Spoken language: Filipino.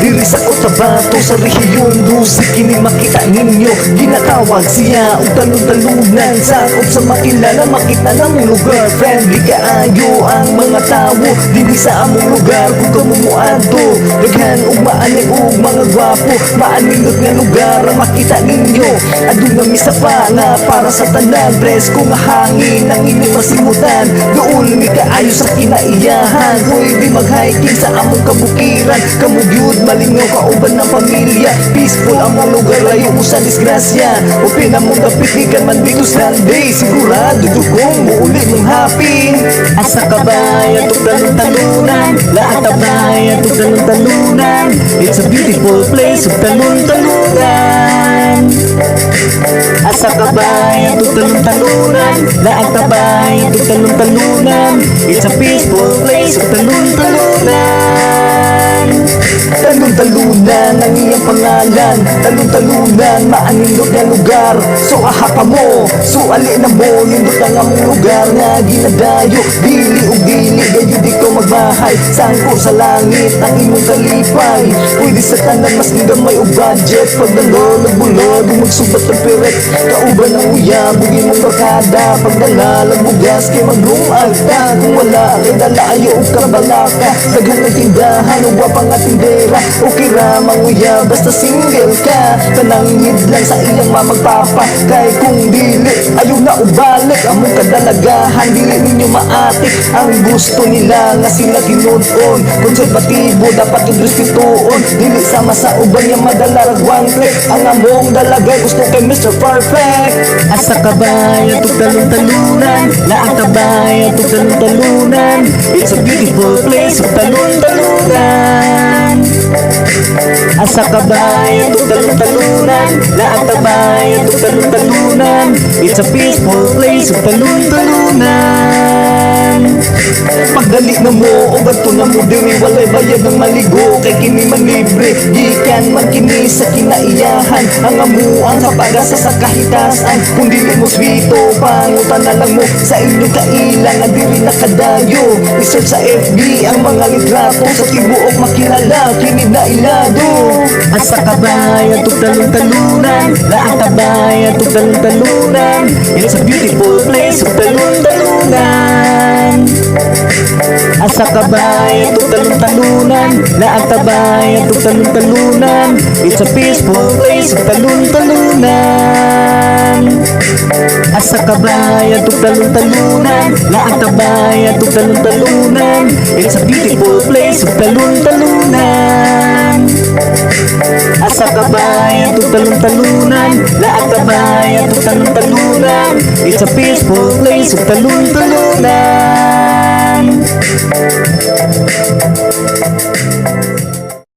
Diri sa Cotabato sa rehiyon Lucy kini makita ninyo. Ginatawag siya og talon-talunan. Sakop sa makilala makita ng lugar. Friendly kaayo ang mga tawo diri sa among lugar. Kung kamumuadto daghan ug maani ug mga gwapo. Maanindot nga lugar ang makita ninyo. Aduna misapa nga para sa tanan. Presko nga hangin ang inyong masimutan. Doon mi kaayo sa kinaiyahan. Pwede mag-hiking sa among kabukiran. Kamugyud malingaw kauban ng pamilya. Peaceful ang mga lugar layo mo sa disgrasya. O pinamong kapitikan man dito Sunday. Sigurado dugong muuli mong happy. Asa ka ba atong talon-talunan? Lahat na ba atong talon-talunan? It's a beautiful place of talon-talunan. Asa ka ba atong talon-talunan? Lahat na ba atong talon-talunan? It's a peaceful place of talon-talunan. Talon-talunan ang iyang pangalan. Talon-talunan, maanindot nga lugar. So aha pa mo, so ali na mo. Nindot ang among lugar nga ginadayo. Dili o dili, gayo di ko magbahay. Sangko sa langit ang imong kalipay. Pwede sa tanan mas gamay o budget. Pagdalo, nagbulod, magsubat ng piret. Kauban ng uyab, huwag imong barkada. Pagdala, bugas, kay mag-room ta. Kung wala, kay dala ayo o kabalaka. Daghan ng tindahan, uwa pang atindera. Okay ra, manguya, basta single ka. Panangid lang sa iyang mamagpapa. Kay kung dili, ayaw na ubalik. Among kadalagahan, dili ninyo maatik. Ang gusto nila nga sila ginudon. Konserbatibo, dapat yung respetuon. Dili sama sa uban yung madalarag one click. Ang among dalagay, gusto kay Mr. Perfect. Asa ka ba atong talon-talunan? Lahat ka ba atong talon-talunan? It's a beautiful place of talon-talunan. Asa ka ba atong talon-talunan? Lahat ka ba atong talon-talunan? It's a peaceful place of talon-talunan. Pagdali na mo o bato na mo diri walay bayad ng maligo. Kay kini man libre, gikan man kini sa kinaiyahan. Ang amuang kapagasa sa kahitasan. Kung dili mo swito, pangutan na lang mo sa inyong kailangan diri nakadayo. I-search sa FB ang mga litrato sa tibuok makilala, kini na ilado. Asa ka ba atong talon-talunan? Lahat ka ba atong talon-talunan? It's a beautiful place of talon-talunan. Asa ka ba atong talon-talunan? Lahat ka ba atong talon-talunan? It's a peaceful place of talon-talunan. Asa ka ba atong talon-talunan? Lahat ka ba atong talon-talunan? It's a beautiful place of talon-talunan. Asa ka ba atong talon-talunan? Lahat ka ba atong talon-talunan? It's a peaceful place of talon-talunan.